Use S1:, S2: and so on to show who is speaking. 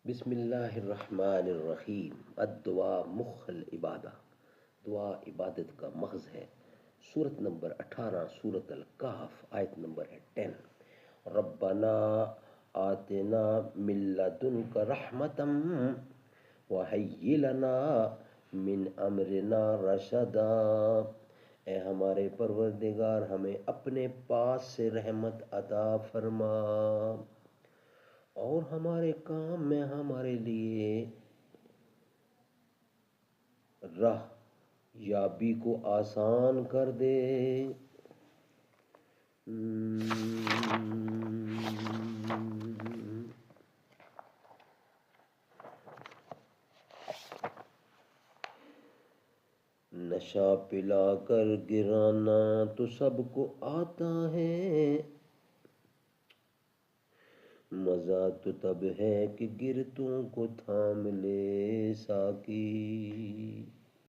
S1: بسم اللہ الرحمن الرحیم۔ الدعاء مخ العبادہ، دعا عبادت کا مغز ہے۔ سورت نمبر 18، سورت الکہف، آیت نمبر ہے 10۔ ربنا آتنا من لدنک رحمتا وہیئ لنا من امرنا رشدا۔ اے ہمارے پروردگار، ہمیں اپنے پاس سے رحمت عطا فرما اور ہمارے کام میں ہمارے لیے راہ یابی کو آسان کر دے۔ نشہ پلا کر گرانا تو سب کو آتا ہے، مزہ تو تب ہے کہ گرتوں کو تھام لے ساقی۔